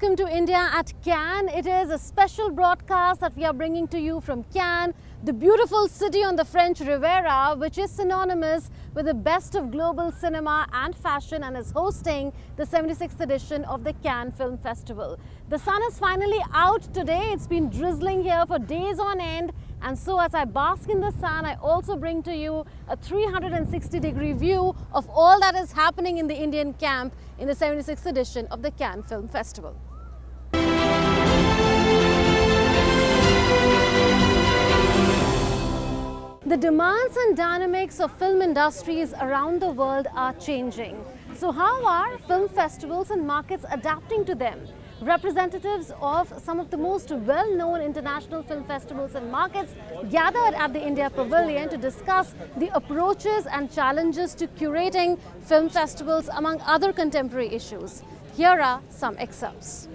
welcome to India at Cannes. It is a special broadcast that we are bringing to you from Cannes, the beautiful city on the French Riviera, which is synonymous with the best of global cinema and fashion, and is hosting the 76th edition of the Cannes Film Festival. The sun is finally out today. It's been drizzling here for days on end, and so as I bask in the sun, I also bring to you a 360-degree view of all that is happening in the Indian camp in the 76th edition of the Cannes Film Festival. The demands and dynamics of film industries around the world are changing. So how are film festivals and markets adapting to them? Representatives of some of the most well-known international film festivals and markets gathered at the India Pavilion to discuss the approaches and challenges to curating film festivals, among other contemporary issues. Here are some excerpts.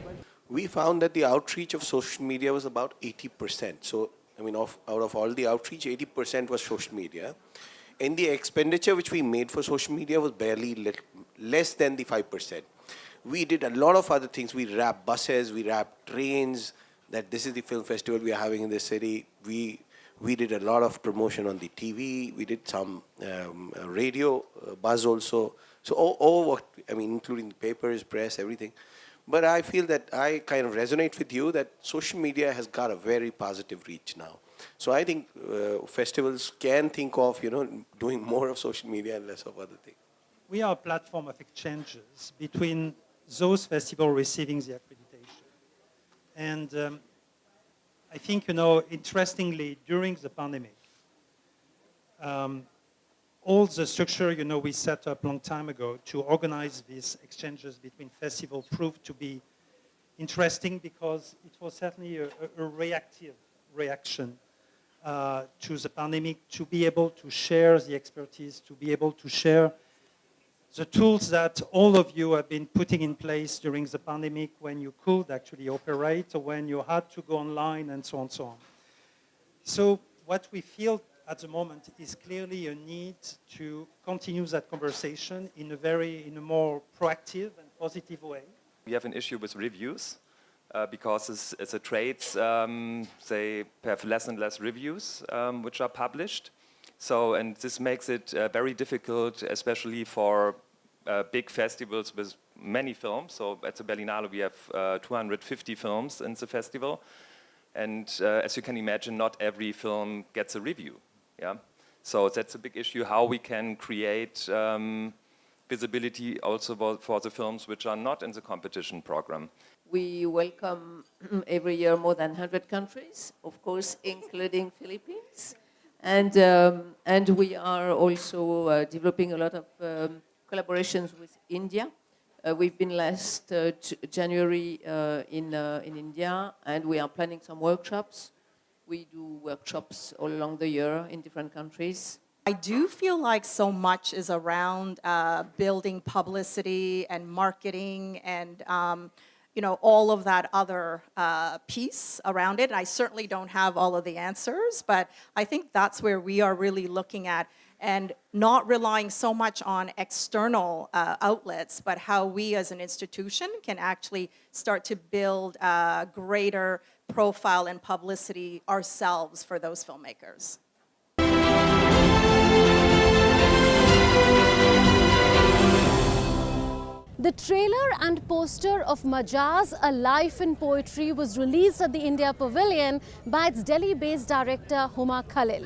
We found that the outreach of social media was about 80%. So, out of all the outreach, 80% was social media. And the expenditure which we made for social media was barely less than the 5%. We did a lot of other things. We wrapped buses, we wrapped trains, that this is the film festival we are having in the city. We did a lot of promotion on the TV. We did some radio buzz also. So including the papers, press, everything. But I feel that I kind of resonate with you that social media has got a very positive reach now. So I think festivals can think of, doing more of social media and less of other things. We are a platform of exchanges between those festivals receiving the accreditation. And I think, interestingly, during the pandemic, all the structure, we set up a long time ago to organize these exchanges between festivals proved to be interesting because it was certainly a reactive reaction to the pandemic, to be able to share the expertise, to be able to share the tools that all of you have been putting in place during the pandemic when you could actually operate or when you had to go online and so on and so on. So what we feel at the moment is clearly a need to continue that conversation in a more proactive and positive way. We have an issue with reviews because as a trades, they have less and less reviews which are published. So, and this makes it very difficult, especially for big festivals with many films. So at the Berlinale we have 250 films in the festival. And as you can imagine, not every film gets a review. Yeah, so that's a big issue, how we can create visibility also for the films which are not in the competition program. We welcome every year more than 100 countries, of course, including Philippines. And we are also developing a lot of collaborations with India. We've been last January in India, and we are planning some workshops. We do workshops all along the year in different countries. I do feel like so much is around building publicity and marketing and all of that other piece around it. I certainly don't have all of the answers, but I think that's where we are really looking at and not relying so much on external outlets, but how we as an institution can actually start to build greater profile and publicity ourselves for those filmmakers. The trailer and poster of Majaz, A Life in Poetry was released at the India Pavilion by its Delhi-based director Huma Khalil.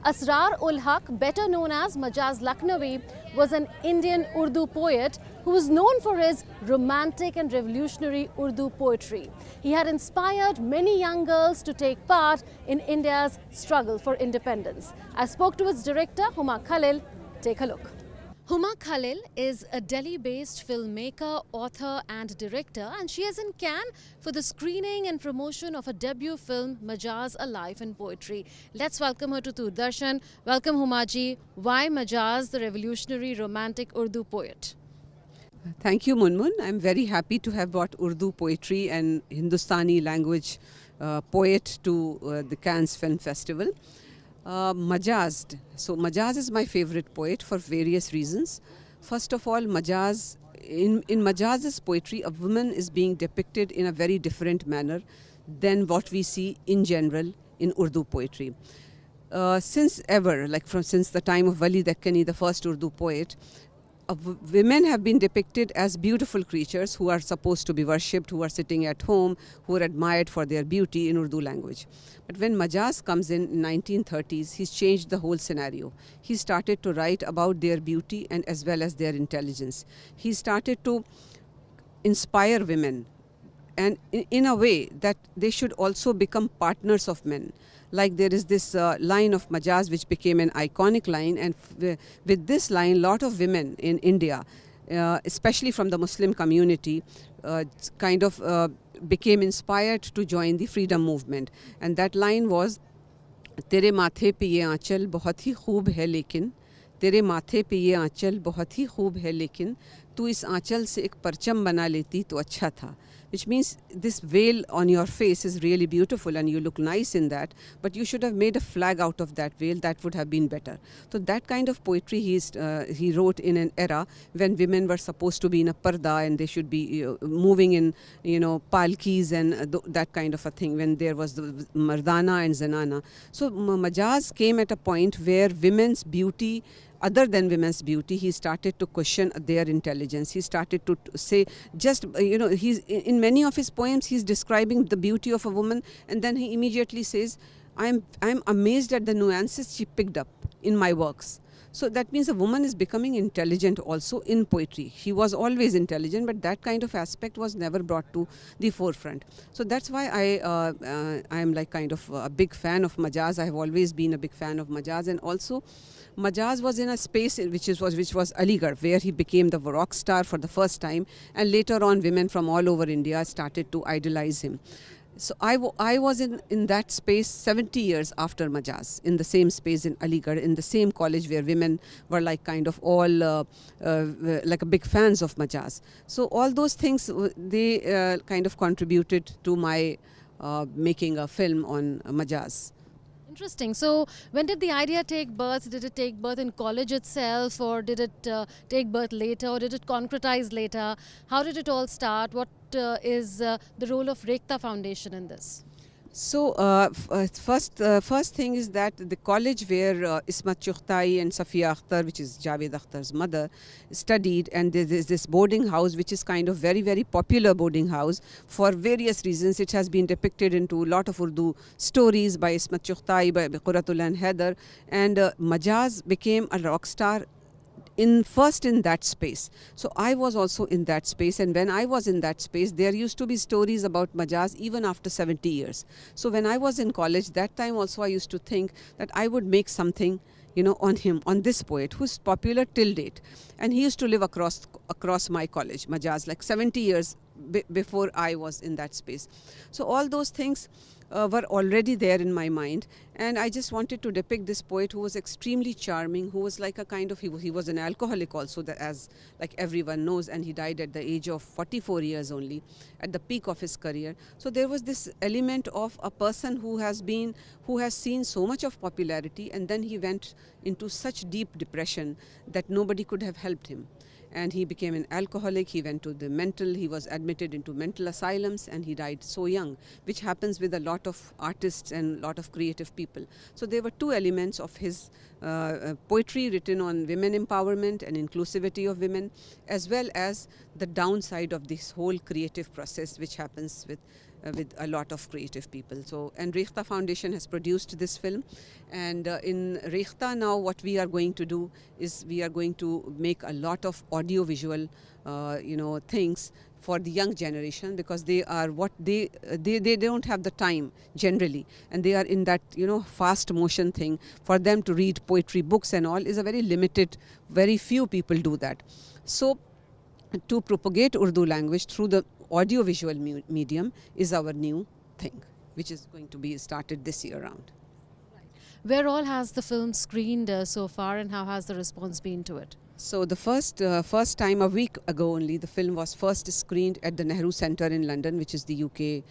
Asrar ul Haq, better known as Majaz Lucknowi, was an Indian Urdu poet who was known for his romantic and revolutionary Urdu poetry. He had inspired many young girls to take part in India's struggle for independence. I spoke to its director, Huma Khalil. Take a look. Huma Khalil is a Delhi-based filmmaker, author and director, and she is in Cannes for the screening and promotion of her debut film, Majaz, A Life in Poetry. Let's welcome her to Doordarshan. Welcome, Humaji. Why Majaz, the revolutionary romantic Urdu poet? Thank you, Munmun. I'm very happy to have brought Urdu poetry and Hindustani language poet to the Cannes Film Festival. Majaz. So Majaz is my favorite poet for various reasons. First of all, Majaz in Majaz's poetry, a woman is being depicted in a very different manner than what we see in general in Urdu poetry. Since ever, since the time of Wali Dekkani, the first Urdu poet, women have been depicted as beautiful creatures who are supposed to be worshipped, who are sitting at home, who are admired for their beauty in Urdu language. But when Majaz comes in 1930s, he's changed the whole scenario. He started to write about their beauty and as well as their intelligence. He started to inspire women, and in a way that they should also become partners of men. Like there is this line of Majaz which became an iconic line, and with this line, lot of women in India, especially from the Muslim community, became inspired to join the freedom movement. And that line was, तेरे माथे पे ये आंचल बहुत ही खूब है लेकिन, तेरे माथे पे ये आंचल बहुत ही खूब है लेकिन, तू इस आंचल से एक परचम बना लेती तो अच्छा था. Which means this veil on your face is really beautiful and you look nice in that, but you should have made a flag out of that veil. That would have been better. So that kind of poetry he wrote in an era when women were supposed to be in a parda and they should be moving in, palkis and that kind of a thing, when there was the mardana and zanana. So Majaz came at a point where women's beauty, other than women's beauty, he started to question their intelligence. He started to say, he's in many of his poems, he's describing the beauty of a woman, and then he immediately says, I'm amazed at the nuances she picked up in my works. So that means a woman is becoming intelligent also in poetry. He was always intelligent, but that kind of aspect was never brought to the forefront. So that's why I am a big fan of Majaz. I have always been a big fan of Majaz, and also Majaz was in a space which was Aligarh, where he became the rock star for the first time, and later on women from all over India started to idolize him. So I was in that space 70 years after Majaz, in the same space in Aligarh, in the same college where women were all big fans of Majaz. So all those things, they kind of contributed to my making a film on Majaz. Interesting. So when did the idea take birth? Did it take birth in college itself, or did it take birth later, or did it concretize later? How did it all start? What is the role of Rekhta Foundation in this? So first thing is that the college where Ismat Chughtai and Safiya Akhtar, which is Javed Akhtar's mother, studied, and there is this boarding house which is kind of very, very popular boarding house for various reasons. It has been depicted into a lot of Urdu stories by Ismat Chughtai, by Quratul and Haider, and Majaz became a rock star first in that space. So I was also in that space, and when I was in that space, there used to be stories about Majaz even after 70 years. So when I was in college, that time also I used to think that I would make something on him, on this poet who's popular till date. And he used to live across my college, Majaz, 70 years before I was in that space. So all those things were already there in my mind, and I just wanted to depict this poet who was extremely charming, who was he was an alcoholic also, as everyone knows, and he died at the age of 44 years only, at the peak of his career. So there was this element of a person who has seen so much of popularity, and then he went into such deep depression that nobody could have helped him. And he became an alcoholic. He went to he was admitted into mental asylums, and he died so young, which happens with a lot of artists and a lot of creative people. So there were two elements of his poetry written on women empowerment and inclusivity of women, as well as the downside of this whole creative process which happens with a lot of creative people. So, and Rekhta Foundation has produced this film, and in Rekhta now what we are going to do is we are going to make a lot of audio visual things for the young generation, because they are they don't have the time generally, and they are in that fast motion thing. For them to read poetry books and all is a very limited, very few people do that. So to propagate Urdu language through the audio-visual medium is our new thing, which is going to be started this year round. Where all has the film screened so far, and how has the response been to it? So the first time a week ago only, the film was first screened at the Nehru Centre in London, which is the UK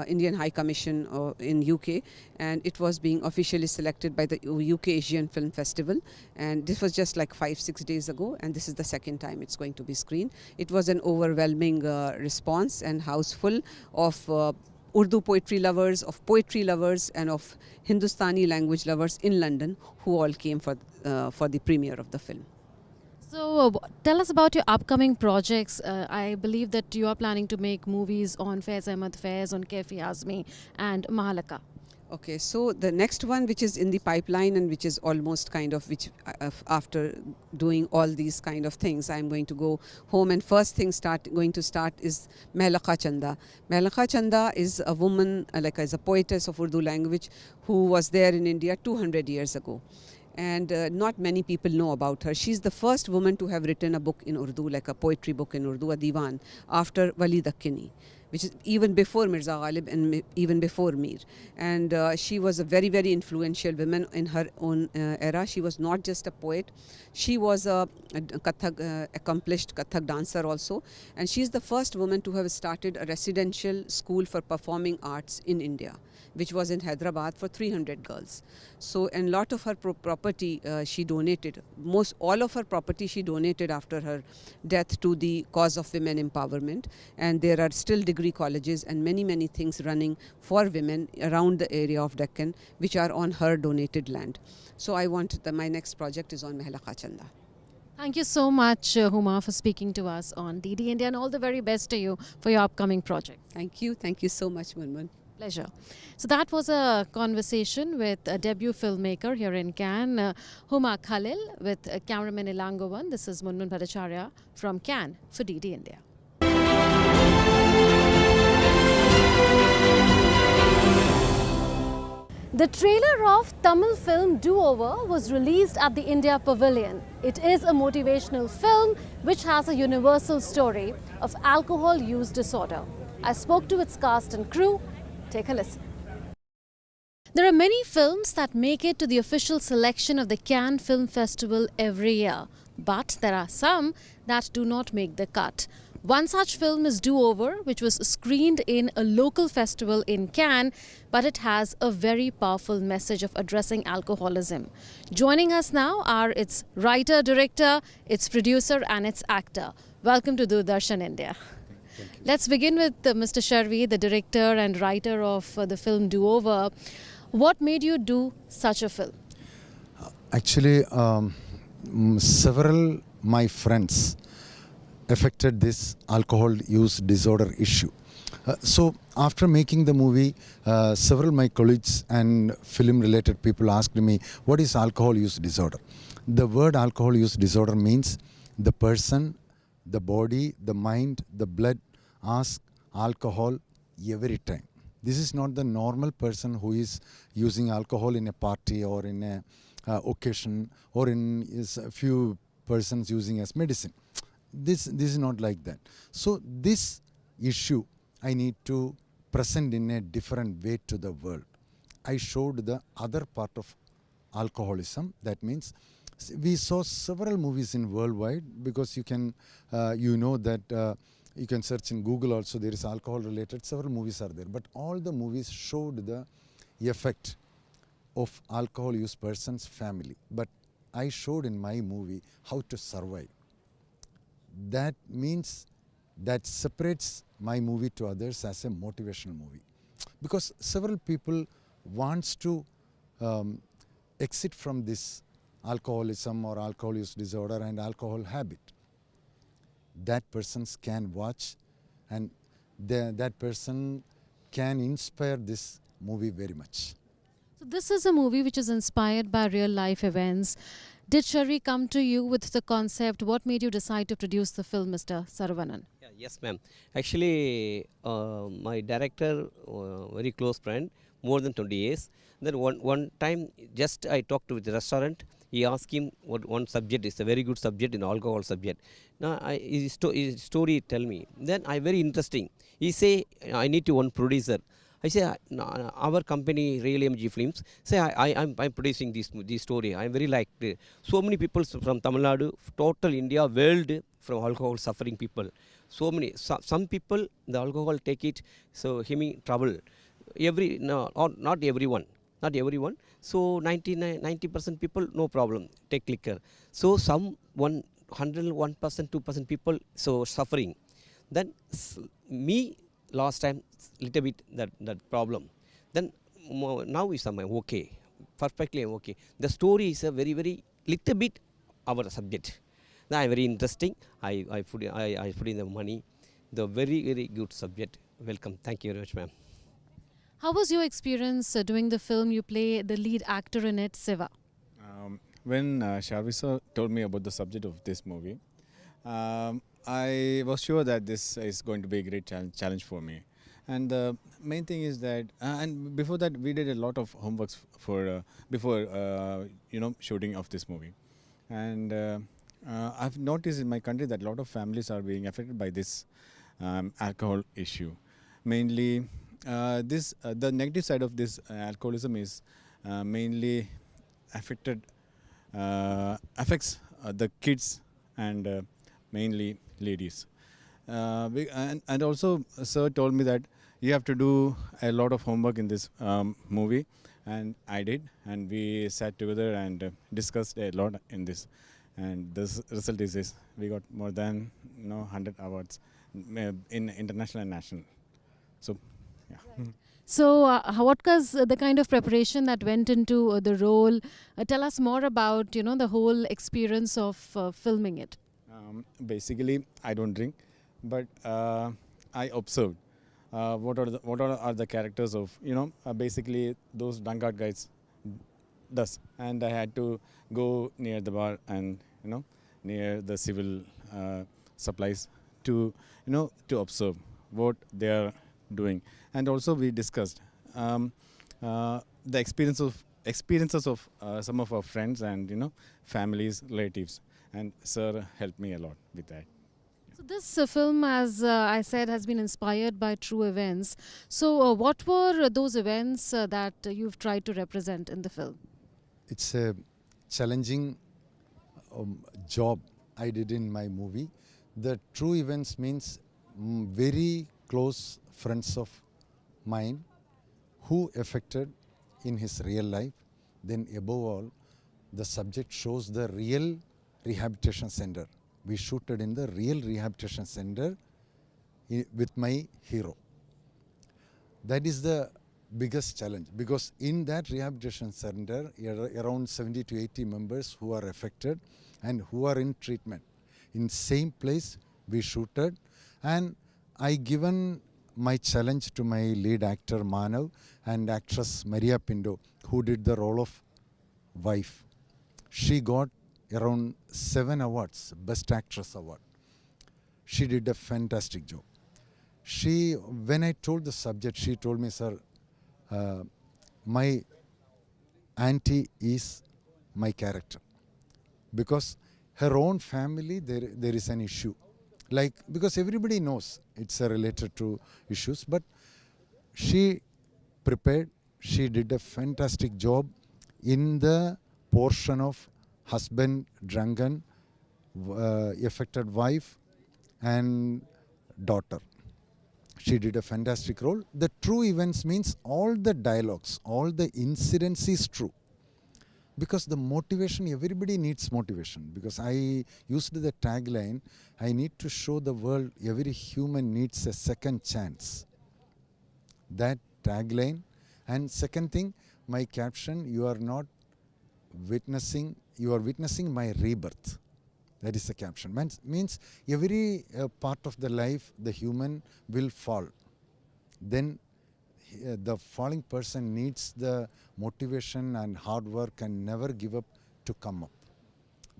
Indian High Commission in UK, and it was being officially selected by the UK Asian Film Festival. And this was just like 5-6 days ago, and this is the second time it's going to be screened. It was an overwhelming response and house full of Urdu poetry lovers, of poetry lovers, and of Hindustani language lovers in London, who all came for the premiere of the film. So tell us about your upcoming projects. I believe that you are planning to make movies on Faiz Ahmed Faiz, on Kaifi Azmi and Mahalaka. Okay, so the next one which is in the pipeline and which is almost kind of after doing all these kind of things, I'm going to go home and first thing going to start is Mehlaka Chanda. Mehlaka Chanda is a woman, is a poetess of Urdu language who was there in India 200 years ago. And not many people know about her. She's the first woman to have written a book in Urdu, like a poetry book in Urdu, a diwan, after Wali Dakkini, which is even before Mirza Ghalib and even before Mir. And she was a very, very influential woman in her own era. She was not just a poet, she was a accomplished Kathak dancer also. And she's the first woman to have started a residential school for performing arts in India, which was in Hyderabad for 300 girls. So, and lot of her property she donated, all of her property she donated after her death to the cause of women empowerment. And there are still degree colleges and many, many things running for women around the area of Deccan, which are on her donated land. So I want my next project is on Mehlaka Chanda. Thank you so much, Huma, for speaking to us on DD India, and all the very best to you for your upcoming project. Thank you so much, Munmun. Pleasure. So that was a conversation with a debut filmmaker here in Cannes, Huma Khalil, with cameraman Ilangovan. This is Munmun Bhattacharya from Cannes for DD India. The trailer of Tamil film Do-Over was released at the India Pavilion. It is a motivational film which has a universal story of alcohol use disorder. I spoke to its cast and crew. Take a listen. There are many films that make it to the official selection of the Cannes Film Festival every year, but there are some that do not make the cut. One such film is Do-Over, which was screened in a local festival in Cannes, but it has a very powerful message of addressing alcoholism. Joining us now are its writer, director, its producer and its actor. Welcome to Doordarshan India. Let's begin with Mr. Sharvi, the director and writer of the film Do-Over. What made you do such a film? Actually, several my friends affected this alcohol use disorder issue. So after making the movie, several my colleagues and film related people asked me, what is alcohol use disorder? The word alcohol use disorder means the person, the body, the mind, the blood ask alcohol every time. This is not the normal person who is using alcohol in a party or in a occasion, or in a few persons using as medicine. This is not like that. So this issue I need to present in a different way to the world. I showed the other part of alcoholism. That means we saw several movies in worldwide, because you can you know that you can search in Google also, there is alcohol related, several movies are there, but all the movies showed the effect of alcohol use person's family. But I showed in my movie how to survive. That means that separates my movie to others as a motivational movie, because several people wants to exit from this alcoholism or alcohol use disorder and alcohol habit. That person can watch, and that person can inspire this movie very much. So this is a movie which is inspired by real life events. Did Sharvi come to you with the concept? What made you decide to produce the film, Mr. Saravanan? Yeah, yes, ma'am. Actually, my director, very close friend, more than 20 years. Then one time, just I talked to the restaurant. He asked him what one subject is a very good subject in alcohol subject. Now, his story tell me. Then I very interesting. He say I need to one producer. I say, no, our company, Real MG Films, say, I'm producing this story. I'm very liked. So many people from Tamil Nadu, total India, world, from alcohol suffering people. So many, some people, the alcohol take it, so him trouble. No, or not everyone. Not everyone. So 90% people, no problem, take liquor. So some 101%, 2% people, so suffering. Then me last time little bit that problem. Then now is okay, perfectly okay. The story is a very little bit our subject. Now very interesting. I put in the money. The very good subject. Welcome. Thank you very much, ma'am. How was your experience doing the film? You play the lead actor in it, Siva. When Sharvi sir told me about the subject of this movie, I was sure that this is going to be a great challenge for me. And the main thing is that, and before that, we did a lot of homeworks for before shooting of this movie. And I've noticed in my country that a lot of families are being affected by this alcohol issue. Mainly, the negative side of this alcoholism is mainly affects the kids and mainly ladies. And also, sir told me that you have to do a lot of homework in this movie, and I did, and we sat together and discussed a lot in this. And the result is this: we got more than 100 awards in international and national. So, yeah. Right. So, what was the kind of preparation that went into the role? Tell us more about the whole experience of filming it. Basically, I don't drink, but I observed what are the characters of basically those drunkard guys does, and I had to go near the bar and near the civil supplies to to observe what they are doing. And also we discussed the experiences of some of our friends and families, relatives, and sir helped me a lot with that. So this film, as I said, has been inspired by true events. So what were those events that you've tried to represent in the film? It's a challenging job I did in my movie. The true events means very close friends of mine who affected in his real life. Then above all, the subject shows the real rehabilitation center. We shooted in the real rehabilitation center with my hero. That is the biggest challenge, because in that rehabilitation center, around 70 to 80 members who are affected and who are in treatment. In same place we shooted, and I given my challenge to my lead actor Manav and actress Maria Pindo, who did the role of wife. She got around 7 awards, Best Actress Award. She did a fantastic job. When I told the subject, she told me, sir, my auntie is my character, because her own family there is an issue, like, because everybody knows it's related to issues, but she prepared, she did a fantastic job in the portion of husband drunken, affected wife and daughter. She did a fantastic role. The true events means all the dialogues, all the incidents is true. Because the motivation, everybody needs motivation. Because I used the tagline, I need to show the world every human needs a second chance. That tagline. And second thing, my caption, you are witnessing my rebirth. That is the caption. Means every part of the life, the human will fall. Then the falling person needs the motivation and hard work and never give up to come up.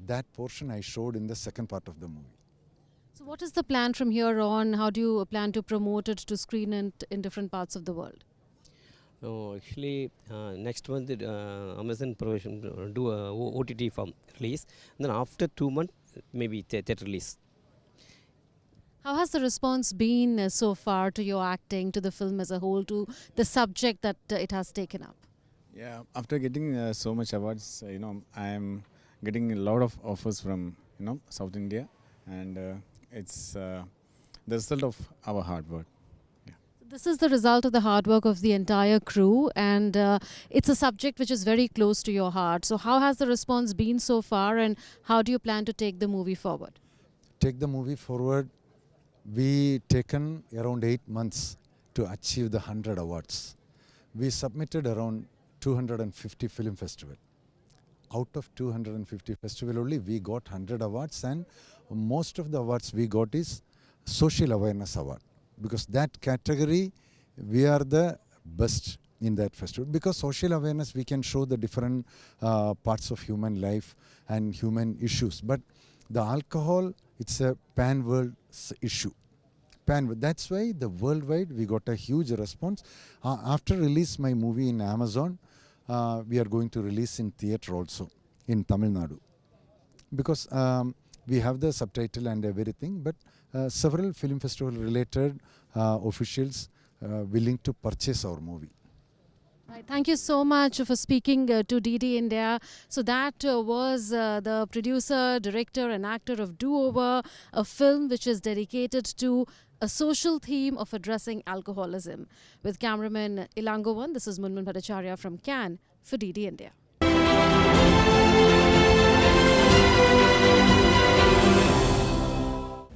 That portion I showed in the second part of the movie. So what is the plan from here on? How do you plan to promote it, to screen it in different parts of the world? No, actually, next month Amazon provision do a OTT form release. Then after 2 months, maybe theatre release. How has the response been so far to your acting, to the film as a whole, to the subject that it has taken up? Yeah, after getting so much awards, I am getting a lot of offers from South India, and it's the result of our hard work. This is the result of the hard work of the entire crew, and it's a subject which is very close to your heart. So how has the response been so far, and how do you plan to take the movie forward? Take the movie forward. We taken around 8 months to achieve the 100 awards. We submitted around 250 film festival. Out of 250 festival only we got 100 awards, and most of the awards we got is social awareness award, because that category we are the best in that festival, because social awareness we can show the different parts of human life and human issues, but the alcohol, it's a pan world issue. That's why the worldwide we got a huge response. After release my movie in Amazon, we are going to release in theatre also in Tamil Nadu, because we have the subtitle and everything, but several film festival related officials willing to purchase our movie. Right, thank you so much for speaking to DD India. So that was the producer, director and actor of Do Over, a film which is dedicated to a social theme of addressing alcoholism. With cameraman Ilangovan, this is Munmun Bhattacharya from Cannes for DD India.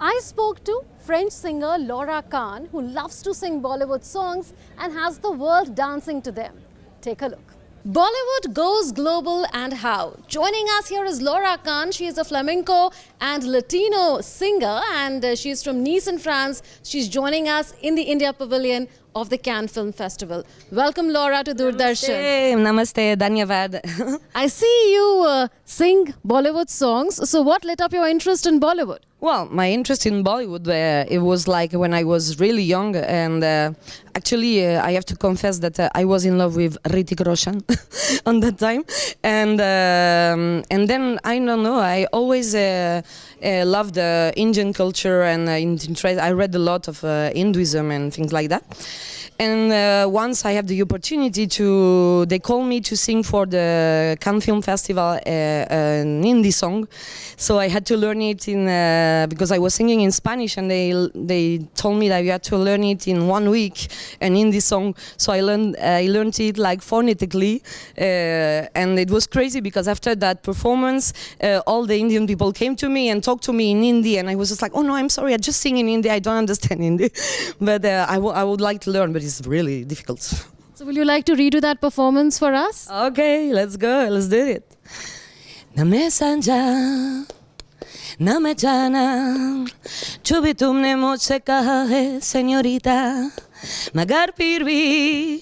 I spoke to French singer Laura Khan, who loves to sing Bollywood songs and has the world dancing to them. Take a look. Bollywood goes global, and how? Joining us here is Laura Khan. She is a flamenco and Latino singer, and she's from Nice in France. She's joining us in the India Pavilion of the Cannes Film Festival. Welcome, Laura, to Doordarshan. Namaste, Dhanyavad. I see you sing Bollywood songs. So what lit up your interest in Bollywood? Well, my interest in Bollywood, it was like when I was really young, and actually I have to confess that I was in love with Hrithik Roshan on that time, and then I don't know, I always loved Indian culture, and I read a lot of Hinduism and things like that. And once I have the opportunity they call me to sing for the Cannes Film Festival an Hindi song. So I had to learn it because I was singing in Spanish, and they told me that you had to learn it in 1 week, an Hindi song. So I learned it like phonetically, and it was crazy because after that performance, all the Indian people came to me and talked to me in Hindi, and I was just like, oh no, I'm sorry, I just sing in Hindi, I don't understand Hindi. But I would like to learn, but it's really difficult. So will you like to redo that performance for us? Okay, let's go, let's do it. न मैं समझा न मैं जाना जो भी तुमने मुझसे कहा है सेन्योरिटा, मगर फिर भी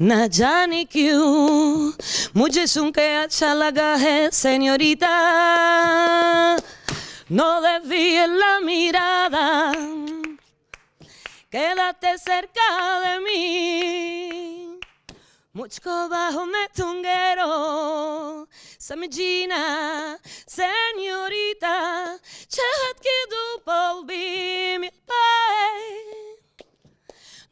न जाने क्यों मुझे सुन के अच्छा लगा है señorita. No desvíes la mirada, quédate cerca de mí. मुझको बाहों में तुंगेरो समझीना señorita, चाहत की धूप भी मिल पाए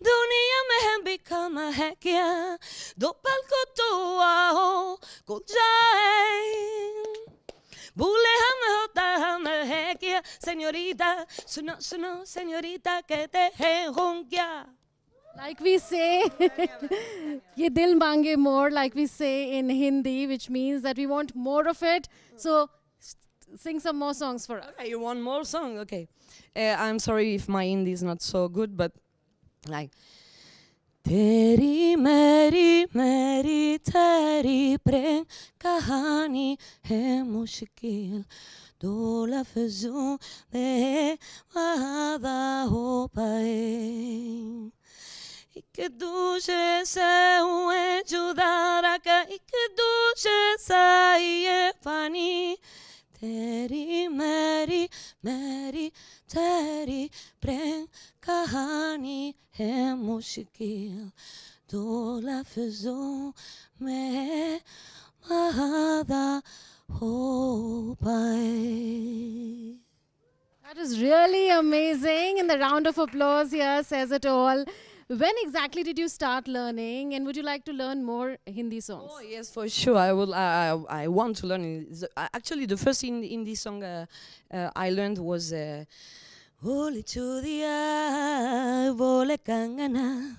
दुनिया में भी कम है क्या, दो पल को तो आओ को जाए, भूले हम होता हम है क्या señorita, सुनो सुनो señorita कहते हैं हूँ क्या. Like we say, ye dil mange more, like we say in Hindi, which means that we want more of it. So sing some more songs for us. Okay, you want more song? Okay. I'm sorry if my Hindi is not so good, but like तेरी मेरी मेरी तेरी प्रेम कहानी है मुश्किल, दो लफ्जों में वादा हो पाए, एक दूसरे से हुए जुदा रखा, एक दूसरे से ये पानी, तेरी मेरी मेरी तेरी प्रेम कहानी है मुश्किल, दो लफ्जों में वादा हो पाए. That is really amazing, and the round of applause here says it all. When exactly did you start learning, and would you like to learn more Hindi songs? Oh yes, for sure. I will. I want to learn. Actually, the first Hindi song I learned was "Holi chudiya bole kangana,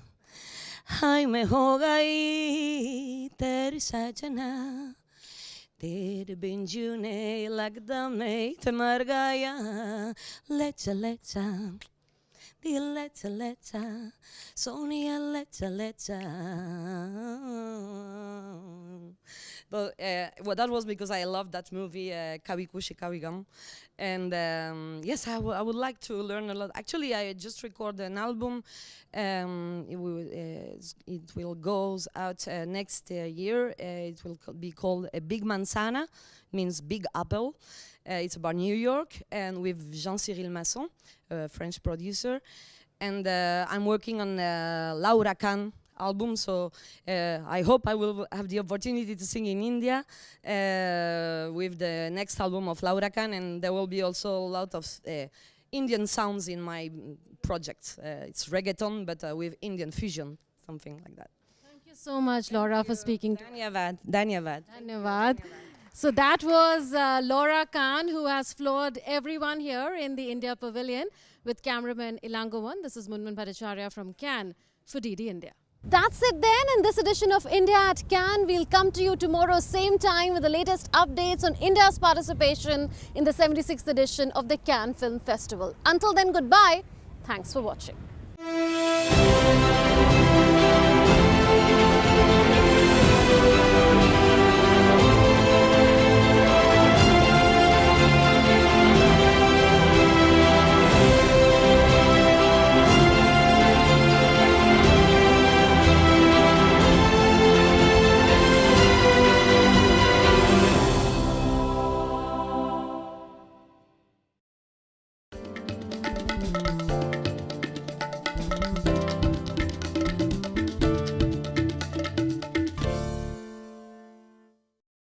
hai mein ho gayi teri sajana, tere bin june lagda mein te mar gaya, lecha lecha." Lecha lecha, Sonia lecha lecha. But well, that was because I loved that movie, Kavi Kushi Kavi Gam. And yes, I would like to learn a lot. Actually, I just recorded an album. It will go out next year. It will be called Big Manzana, means Big Apple. It's about New York, and with Jean-Cyril Masson, a French producer. And I'm working on Laura Khan album, so I hope I will have the opportunity to sing in India with the next album of Laura Khan, and there will be also a lot of Indian sounds in my project. It's reggaeton, but with Indian fusion, something like that. Thank you so much, Laura, for speaking to us. Dhanyavad. Dhanyavad. Dhanyavad. So that was Laura Khan, who has floored everyone here in the India Pavilion with cameraman Ilangovan. This is Munman Bhattacharya from Cannes for DD India. That's it then in this edition of India at Cannes. We'll come to you tomorrow same time with the latest updates on India's participation in the 76th edition of the Cannes Film Festival. Until then, goodbye. Thanks for watching.